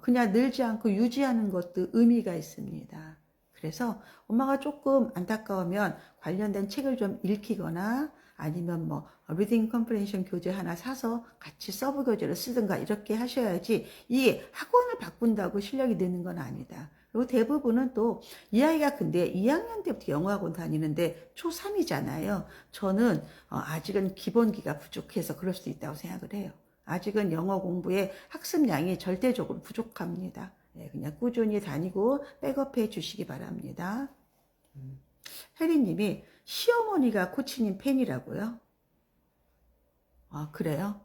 그냥 늘지 않고 유지하는 것도 의미가 있습니다. 그래서 엄마가 조금 안타까우면 관련된 책을 좀 읽히거나 아니면 뭐 리딩 컴프레hen션 교재 하나 사서 같이 서브 교재를 쓰든가 이렇게 하셔야지 이게 학원을 바꾼다고 실력이 느는 건 아니다. 그리고 대부분은 또 이 아이가 근데 2학년 때부터 영어학원 다니는데 초3이잖아요. 저는 아직은 기본기가 부족해서 그럴 수도 있다고 생각을 해요. 아직은 영어 공부에 학습량이 절대적으로 부족합니다. 네, 그냥 꾸준히 다니고 백업해 주시기 바랍니다. 혜리님이 시어머니가 코치님 팬이라고요? 아, 그래요?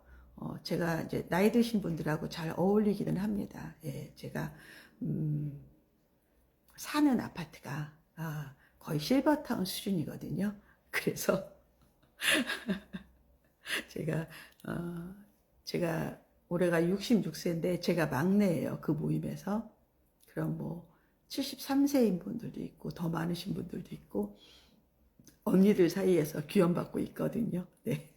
제가 이제 나이 드신 분들하고 잘 어울리기는 합니다. 예, 제가, 사는 아파트가, 거의 실버타운 수준이거든요. 그래서, 제가, 제가 올해가 66세인데 제가 막내예요. 그 모임에서. 그럼 뭐 73세인 분들도 있고 더 많으신 분들도 있고 언니들 사이에서 귀염받고 있거든요. 네.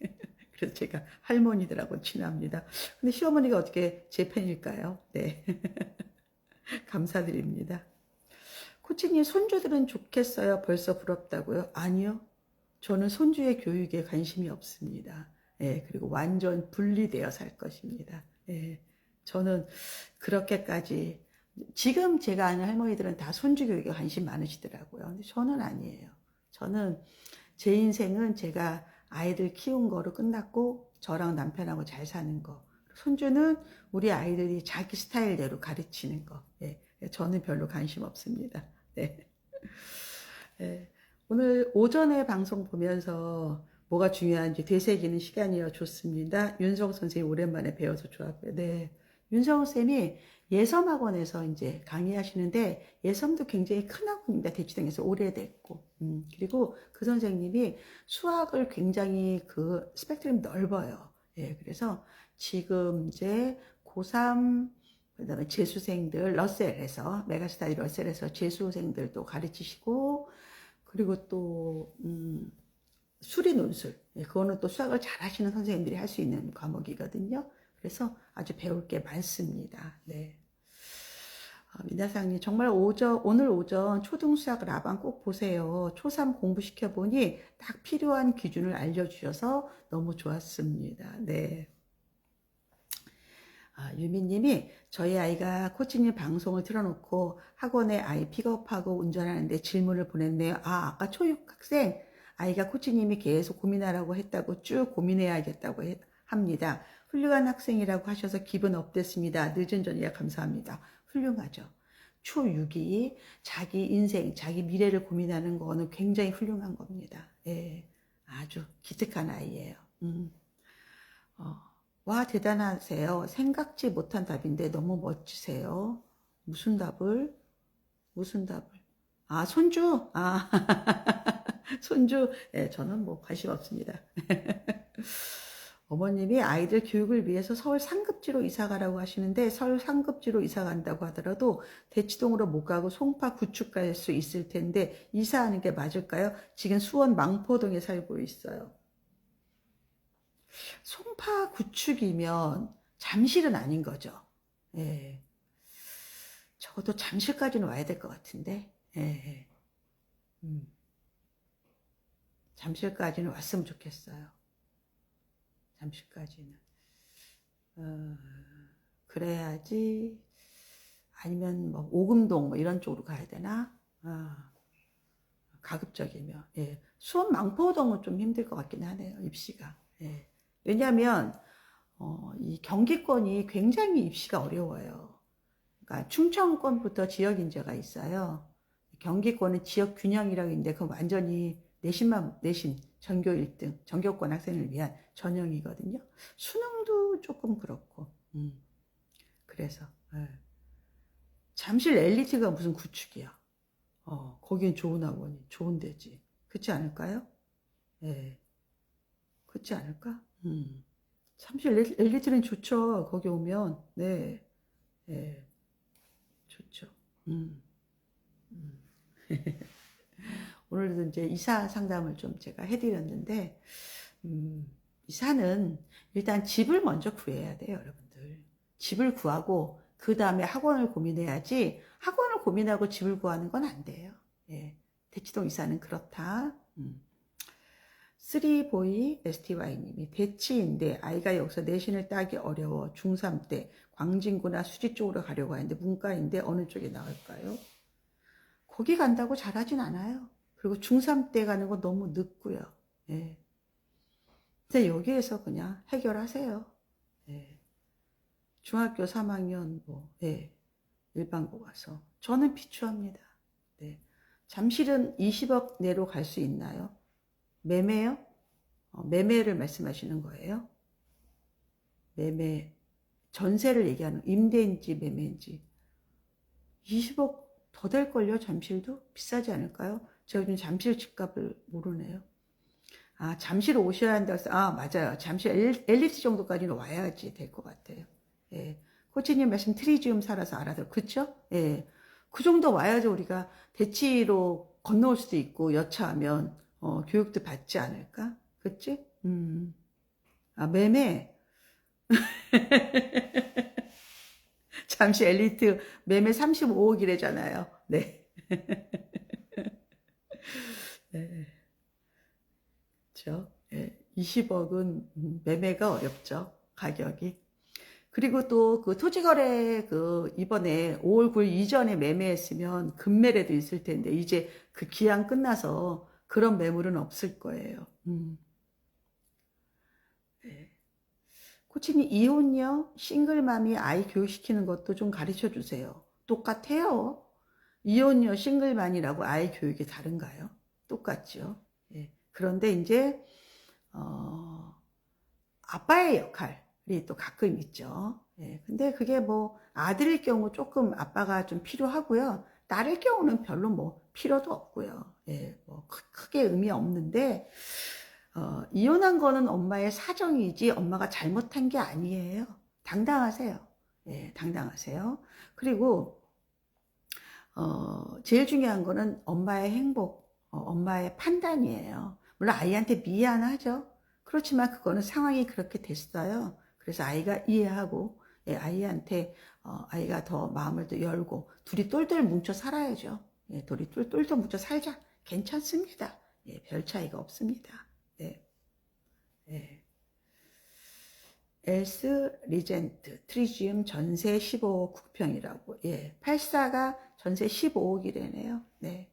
그래서 제가 할머니들하고 친합니다. 근데 시어머니가 어떻게 제 팬일까요? 네. 감사드립니다. 코치님, 손주들은 좋겠어요? 벌써 부럽다고요? 아니요. 저는 손주의 교육에 관심이 없습니다. 예, 그리고 완전 분리되어 살 것입니다. 예, 저는 그렇게까지, 지금 제가 아는 할머니들은 다 손주 교육에 관심 많으시더라고요. 근데 저는 아니에요. 저는 제 인생은 제가 아이들 키운 거로 끝났고, 저랑 남편하고 잘 사는 거. 손주는 우리 아이들이 자기 스타일대로 가르치는 거. 예, 저는 별로 관심 없습니다. 네. 예. 오늘 오전에 방송 보면서 뭐가 중요한지 되새기는 시간이어 좋습니다. 윤성 선생님 오랜만에 배워서 좋았고요. 네. 윤성 쌤이 예섬학원에서 이제 강의하시는데 예섬도 굉장히 큰 학원입니다. 대치동에서 오래됐고. 그리고 그 선생님이 수학을 굉장히 그 스펙트럼이 넓어요. 예. 그래서 지금 이제 고3 그다음에 재수생들 러셀에서 메가스터디 러셀에서 재수생들도 가르치시고 그리고 또 수리 논술 그거는 또 수학을 잘하시는 선생님들이 할 수 있는 과목이거든요. 그래서 아주 배울 게 많습니다. 네. 미나상님 정말 오늘 오전 초등수학 라방 꼭 보세요. 초3 공부시켜보니 딱 필요한 기준을 알려주셔서 너무 좋았습니다. 네. 유미님이 저희 아이가 코치님 방송을 틀어놓고 학원에 아이 픽업하고 운전하는데 질문을 보냈네요. 아까 초6 학생 아이가 코치님이 계속 고민하라고 했다고 쭉 고민해야겠다고 합니다. 훌륭한 학생이라고 하셔서 기분 업됐습니다. 늦은 전이야 감사합니다. 훌륭하죠. 초6이 자기 인생, 자기 미래를 고민하는 거는 굉장히 훌륭한 겁니다. 예, 아주 기특한 아이예요. 와, 대단하세요. 생각지 못한 답인데 너무 멋지세요. 무슨 답을? 무슨 답을? 손주? 손주? 네, 저는 뭐 관심 없습니다. 어머님이 아이들 교육을 위해서 서울 상급지로 이사 가라고 하시는데 서울 상급지로 이사 간다고 하더라도 대치동으로 못 가고 송파 구축 갈 수 있을 텐데 이사하는 게 맞을까요? 지금 수원 망포동에 살고 있어요. 송파 구축이면 잠실은 아닌 거죠. 예. 적어도 잠실까지는 와야 될 것 같은데. 예. 잠실까지는 왔으면 좋겠어요. 잠실까지는. 그래야지. 아니면 뭐 오금동 뭐 이런 쪽으로 가야 되나? 가급적이면. 예. 수원 망포동은 좀 힘들 것 같긴 하네요. 입시가. 예. 왜냐하면 이 경기권이 굉장히 입시가 어려워요. 그러니까 충청권부터 지역 인재가 있어요. 경기권은 지역 균형이라고 있는데 그건 완전히 내신 전교 1등, 전교권 학생을 위한 전형이거든요. 수능도 조금 그렇고. 그래서 잠실 엘리트가 무슨 구축이야. 거긴 좋은 학원이 좋은 데지. 그렇지 않을까요? 예. 그렇지 않을까? 잠실 엘리트는 좋죠. 거기 오면. 네. 예. 좋죠. 오늘도 이제 이사 상담을 좀 제가 해드렸는데, 이사는 일단 집을 먼저 구해야 돼요, 여러분들. 집을 구하고, 그 다음에 학원을 고민해야지, 학원을 고민하고 집을 구하는 건 안 돼요. 예. 대치동 이사는 그렇다. 쓰리보이 STY님이 대치인데 아이가 여기서 내신을 따기 어려워 중3 때 광진구나 수지 쪽으로 가려고 하는데 문과인데 어느 쪽에 나올까요? 거기 간다고 잘하진 않아요. 그리고 중3 때 가는 거 너무 늦고요. 예. 근데 여기에서 그냥 해결하세요. 예. 중학교 3학년 뭐 일반고 가서 저는 비추합니다. 네. 잠실은 20억 내로 갈 수 있나요? 매매요? 매매를 말씀하시는 거예요? 매매, 전세를 얘기하는, 임대인지 매매인지. 20억 더 될걸요, 잠실도? 비싸지 않을까요? 제가 요즘 잠실 집값을 모르네요. 아, 잠실 오셔야 한다고 해서, 아, 맞아요. 잠실 엘립스 정도까지는 와야지 될 것 같아요. 예. 코치님 말씀 트리지움 살아서 알아들, 그쵸? 예. 그 정도 와야지 우리가 대치로 건너올 수도 있고, 여차하면, 교육도 받지 않을까? 그치? 아, 매매. 잠시 엘리트 매매 35억이래잖아요. 네. 네. 그렇죠. 예. 20억은 매매가 어렵죠. 가격이. 그리고 또 그 토지거래 그 이번에 5월 9일 이전에 매매했으면 급매래도 있을 텐데 이제 그 기한 끝나서 그런 매물은 없을 거예요. 네. 코치님 이혼요? 싱글맘이 아이 교육시키는 것도 좀 가르쳐 주세요. 똑같아요. 이혼요, 싱글맘이라고 아이 교육이 다른가요? 똑같죠. 예. 그런데 이제 아빠의 역할이 또 가끔 있죠. 예, 근데 그게 뭐 아들일 경우 조금 아빠가 좀 필요하고요. 딸일 경우는 별로 뭐 필요도 없고요. 예, 뭐 크게 의미 없는데 이혼한 거는 엄마의 사정이지 엄마가 잘못한 게 아니에요. 당당하세요. 예, 당당하세요. 그리고 제일 중요한 거는 엄마의 행복, 엄마의 판단이에요. 물론 아이한테 미안하죠. 그렇지만 그거는 상황이 그렇게 됐어요. 그래서 아이가 이해하고, 예, 아이한테, 아이가 더 마음을 더 열고, 둘이 똘똘 뭉쳐 살아야죠. 예, 둘이 똘똘 뭉쳐 살자. 괜찮습니다. 예, 별 차이가 없습니다. 네. 예. 엘스 리젠트 트리지움 전세 15억 국평이라고. 예. 84가 전세 15억이래네요. 네.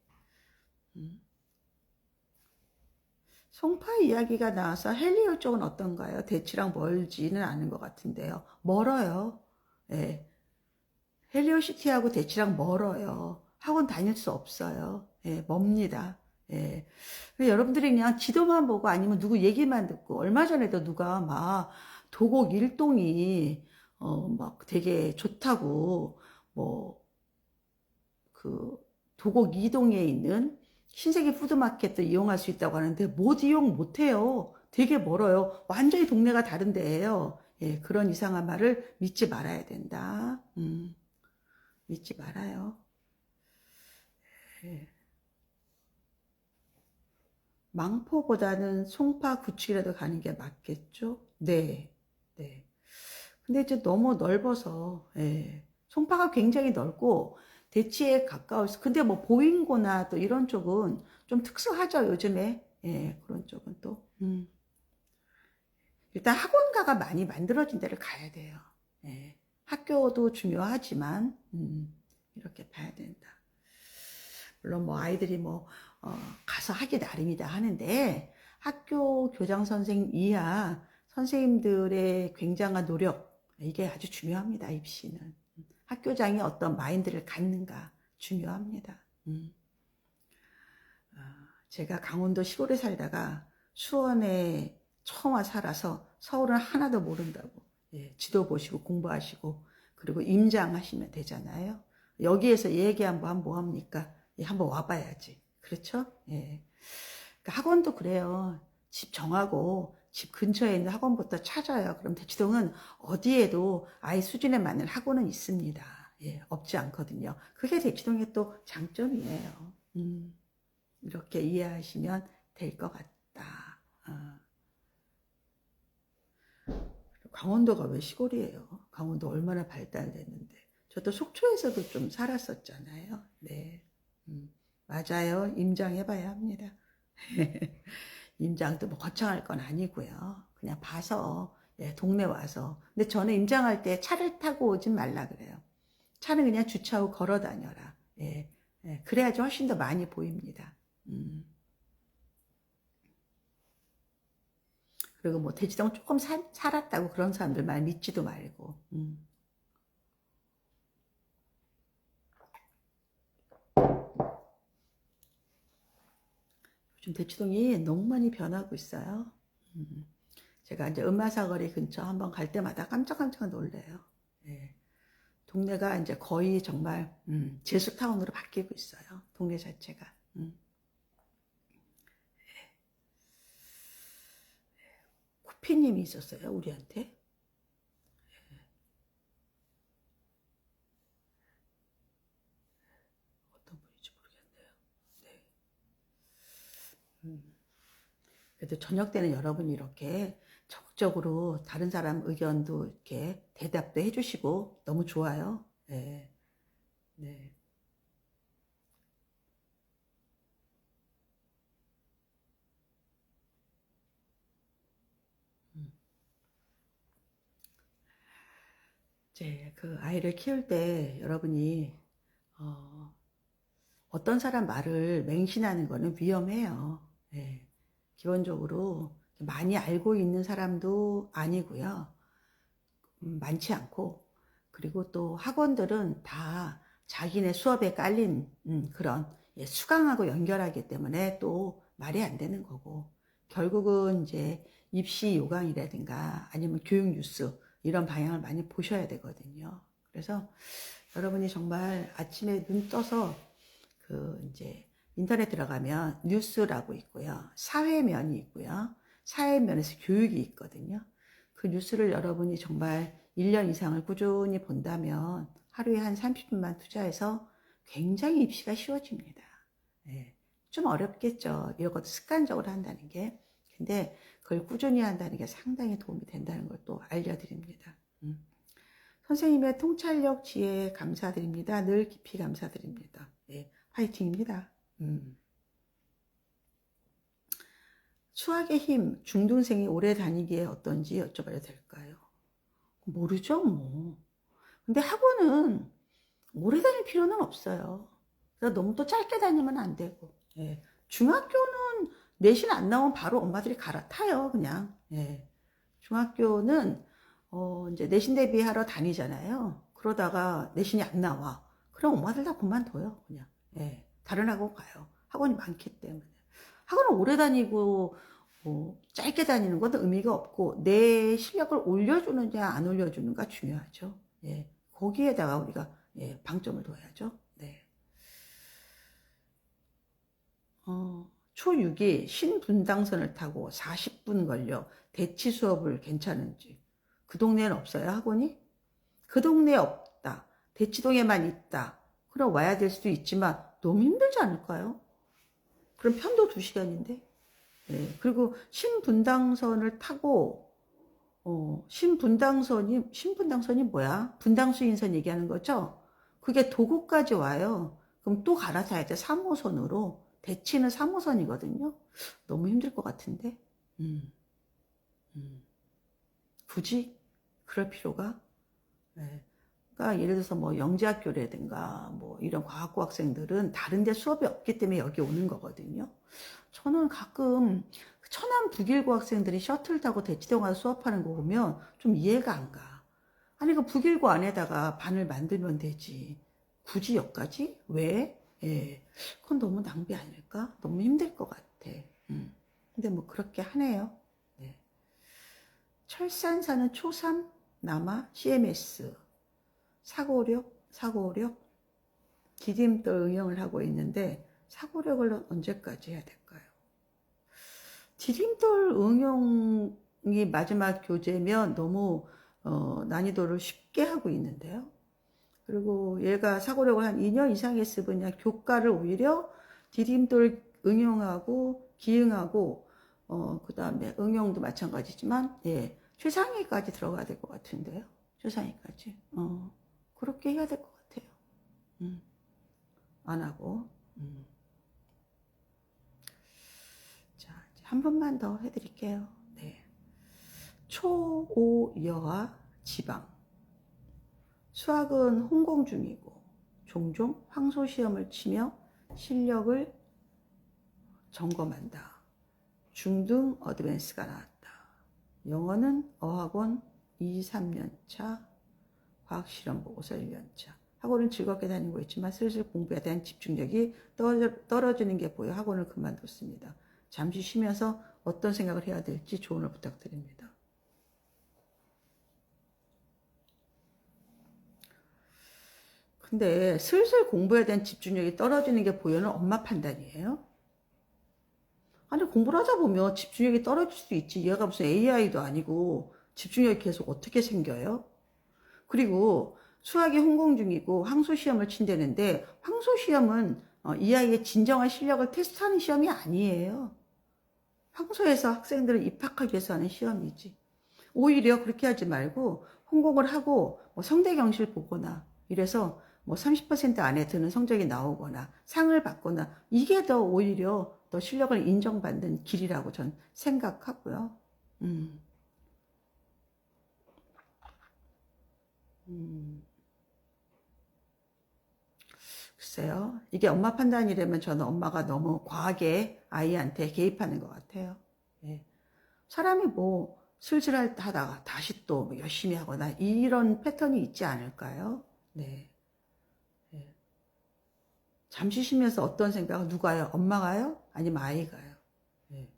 송파 이야기가 나와서 헬리오 쪽은 어떤가요? 대치랑 멀지는 않은 것 같은데요. 멀어요. 예. 헬리오시티하고 대치랑 멀어요. 학원 다닐 수 없어요. 예, 멉니다. 예. 여러분들이 그냥 지도만 보고 아니면 누구 얘기만 듣고 얼마 전에도 누가 막 도곡 일동이 막 되게 좋다고 뭐 그 도곡 이동에 있는 신세계 푸드마켓도 이용할 수 있다고 하는데 못 이용 못해요. 되게 멀어요. 완전히 동네가 다른 데예요. 예, 그런 이상한 말을 믿지 말아야 된다. 믿지 말아요. 예. 망포보다는 송파 구축이라도 가는 게 맞겠죠? 네. 네. 근데 이제 너무 넓어서, 예. 송파가 굉장히 넓고, 대치에 가까워서, 근데 뭐 보인고나 또 이런 쪽은 좀 특수하죠, 요즘에. 예, 그런 쪽은 또. 일단 학원가가 많이 만들어진 데를 가야 돼요. 예. 학교도 중요하지만, 이렇게 봐야 된다. 물론 뭐 아이들이 뭐 가서 하기 나름이다 하는데 학교 교장 선생님 이하 선생님들의 굉장한 노력 이게 아주 중요합니다. 입시는 학교장이 어떤 마인드를 갖는가 중요합니다. 제가 강원도 시골에 살다가 수원에 처음 와 살아서 서울은 하나도 모른다고 예, 지도 보시고 공부하시고 그리고 임장하시면 되잖아요. 여기에서 얘기 한번 뭐 합니까? 예, 한번 와봐야지. 그렇죠? 예. 그러니까 학원도 그래요. 집 정하고 집 근처에 있는 학원부터 찾아요. 그럼 대치동은 어디에도 아이 수준에 맞는 학원은 있습니다. 예, 없지 않거든요. 그게 대치동의 또 장점이에요. 이렇게 이해하시면 될 것 같다. 강원도가 왜 시골이에요? 강원도 얼마나 발달됐는데. 저도 속초에서도 좀 살았었잖아요. 네. 맞아요. 임장해봐야 합니다. 임장도 뭐 거창할 건 아니고요. 그냥 봐서, 예, 동네 와서. 근데 저는 임장할 때 차를 타고 오진 말라 그래요. 차는 그냥 주차하고 걸어 다녀라. 예, 예, 그래야지 훨씬 더 많이 보입니다. 그리고 뭐 대치동 조금 살았다고 그런 사람들 말 믿지도 말고. 요즘 대치동이 너무 많이 변하고 있어요. 제가 이제 음마사거리 근처 한번 갈 때마다 깜짝깜짝 놀래요. 예. 동네가 이제 거의 정말 제수타운으로 바뀌고 있어요. 동네 자체가. 박피님이 있었어요, 우리한테. 어떤 분인지 모르겠네요. 네. 그래도 저녁 때는 여러분이 이렇게 적극적으로 다른 사람 의견도 이렇게 대답도 해주시고 너무 좋아요. 네. 네. 이제 그 아이를 키울 때 여러분이 어떤 사람 말을 맹신하는 거는 위험해요. 네. 기본적으로 많이 알고 있는 사람도 아니고요. 많지 않고, 그리고 또 학원들은 다 자기네 수업에 깔린 그런 수강하고 연결하기 때문에 또 말이 안 되는 거고, 결국은 이제 입시 요강이라든가 아니면 교육 뉴스 이런 방향을 많이 보셔야 되거든요. 그래서 여러분이 정말 아침에 눈 떠서 그 이제 인터넷 들어가면 뉴스라고 있고요. 사회면이 있고요. 사회면에서 교육이 있거든요. 그 뉴스를 여러분이 정말 1년 이상을 꾸준히 본다면 하루에 한 30분만 투자해서 굉장히 입시가 쉬워집니다. 네. 좀 어렵겠죠. 이런 것도 습관적으로 한다는 게. 근데 그걸 꾸준히 한다는 게 상당히 도움이 된다는 걸 또 알려드립니다. 선생님의 통찰력, 지혜 감사드립니다. 늘 깊이 감사드립니다. 네. 화이팅입니다. 수학의 힘, 중등생이 오래 다니기에 어떤지 여쭤봐도 될까요? 모르죠, 뭐. 근데 학원은 오래 다닐 필요는 없어요. 그래서 너무 또 짧게 다니면 안 되고. 예. 중학교는 내신 안 나오면 바로 엄마들이 갈아타요, 그냥. 예. 중학교는 이제 내신 대비하러 다니잖아요. 그러다가 내신이 안 나와. 그럼 엄마들 다 그만둬요, 그냥. 예. 다른 학원 가요. 학원이 많기 때문에. 학원을 오래 다니고 짧게 다니는 것도 의미가 없고 내 실력을 올려주느냐 안 올려주는가 중요하죠. 예. 거기에다가 우리가 방점을 둬야죠. 네. 초6이 신분당선을 타고 40분 걸려 대치 수업을 괜찮은지. 그 동네는 없어요, 학원이? 그 동네에 없다. 대치동에만 있다. 그럼 와야 될 수도 있지만 너무 힘들지 않을까요? 그럼 편도 2시간인데. 네. 그리고 신분당선을 타고 신분당선이 뭐야? 분당수 인선 얘기하는 거죠? 그게 도구까지 와요. 그럼 또 갈아타야 돼. 3호선으로. 대치는 3호선이거든요. 너무 힘들 것 같은데. 음, 음. 굳이 그럴 필요가? 네. 그러니까 예를 들어서 뭐 영재학교라든가 뭐 이런 과학고 학생들은 다른 데 수업이 없기 때문에 여기 오는 거거든요. 저는 가끔 천안 북일고 학생들이 셔틀 타고 대치동 가서 수업하는 거 보면 좀 이해가 안 가. 아니 그 북일고 안에다가 반을 만들면 되지. 굳이 여기까지? 왜? 예. 그건 너무 낭비 아닐까? 너무 힘들 것 같아. 근데 뭐 그렇게 하네요. 네. 철산 사는 초3 남아 CMS 사고력 디딤돌 응용을 하고 있는데 사고력을 언제까지 해야 될까요? 디딤돌 응용이 마지막 교재면 너무 난이도를 쉽게 하고 있는데요. 그리고 얘가 사고력을 한 2년 이상 했으면 그냥 교과를 오히려 디딤돌 응용하고 기응하고 그 다음에 응용도 마찬가지지만 예, 최상위까지 들어가야 될 것 같은데요. 최상위까지. 그렇게 해야 될 것 같아요. 안 하고. 자, 한 번만 더 해드릴게요. 네. 초오여와 지방. 수학은 혼공 중이고 종종 황소시험을 치며 실력을 점검한다. 중등 어드밴스가 나왔다. 영어는 어학원 2, 3년차, 과학실험 보고서 1년차. 학원은 즐겁게 다니고 있지만 슬슬 공부에 대한 집중력이 떨어지는 게 보여 학원을 그만뒀습니다. 잠시 쉬면서 어떤 생각을 해야 될지 조언을 부탁드립니다. 근데 슬슬 공부에 대한 집중력이 떨어지는 게 보여는 엄마 판단이에요? 아니, 공부를 하다 보면 집중력이 떨어질 수도 있지. 얘가 무슨 AI도 아니고 집중력이 계속 어떻게 생겨요? 그리고 수학이 혼공 중이고 항소시험을 친다는데 항소시험은 이 아이의 진정한 실력을 테스트하는 시험이 아니에요. 항소에서 학생들을 입학하기 위해서 하는 시험이지. 오히려 그렇게 하지 말고 혼공을 하고 뭐 성대 경시를 보거나 이래서 뭐 30% 안에 드는 성적이 나오거나 상을 받거나 이게 더 오히려 더 실력을 인정받는 길이라고 전 생각하고요. 음, 음, 글쎄요. 이게 엄마 판단이라면 저는 엄마가 너무 과하게 아이한테 개입하는 것 같아요. 예. 사람이 뭐 슬슬 하다가 다시 또뭐 열심히 하거나 이런 패턴이 있지 않을까요? 네. 예. 잠시 쉬면서 어떤 생각을 누가요? 엄마가요? 아니면 아이가요? 예.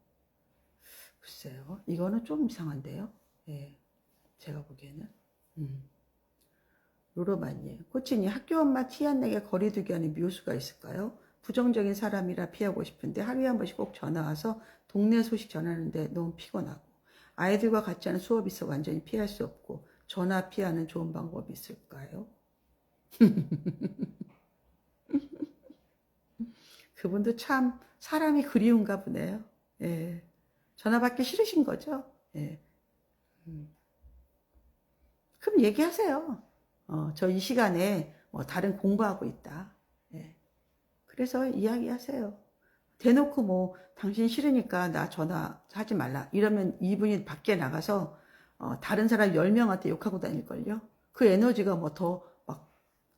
글쎄요. 이거는 좀 이상한데요. 예. 제가 보기에는. 음. 로로마님, 코치님, 학교 엄마 티 안 내게 거리두기 하는 묘수가 있을까요? 부정적인 사람이라 피하고 싶은데 하루에 한 번씩 꼭 전화 와서 동네 소식 전하는데 너무 피곤하고 아이들과 같이 하는 수업이 있어 완전히 피할 수 없고 전화 피하는 좋은 방법이 있을까요? 그분도 참 사람이 그리운가 보네요. 예. 전화 받기 싫으신 거죠? 예. 음. 그럼 얘기하세요. 저 이 시간에 뭐 다른 공부하고 있다. 예. 그래서 이야기하세요. 대놓고 뭐 당신 싫으니까 나 전화하지 말라. 이러면 이분이 밖에 나가서 다른 사람 10명한테 욕하고 다닐걸요. 그 에너지가 뭐 더 막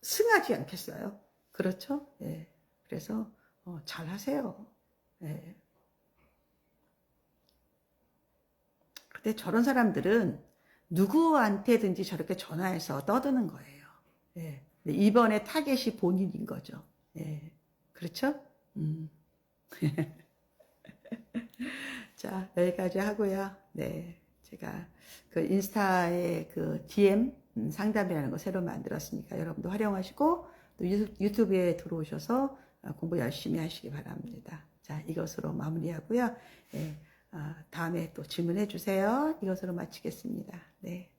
승하지 않겠어요? 그렇죠? 예. 그래서 잘 하세요. 예. 근데 저런 사람들은 누구한테든지 저렇게 전화해서 떠드는 거예요. 예. 근데 이번에 타겟이 본인인 거죠. 예. 그렇죠? 음. 자, 여기까지 하고요. 네. 제가 그 인스타에 그 DM 상담이라는 거 새로 만들었으니까 여러분도 활용하시고 또 유튜브에 들어오셔서 공부 열심히 하시기 바랍니다. 자, 이것으로 마무리하고요. 네, 다음에 또 질문해 주세요. 이것으로 마치겠습니다. 네.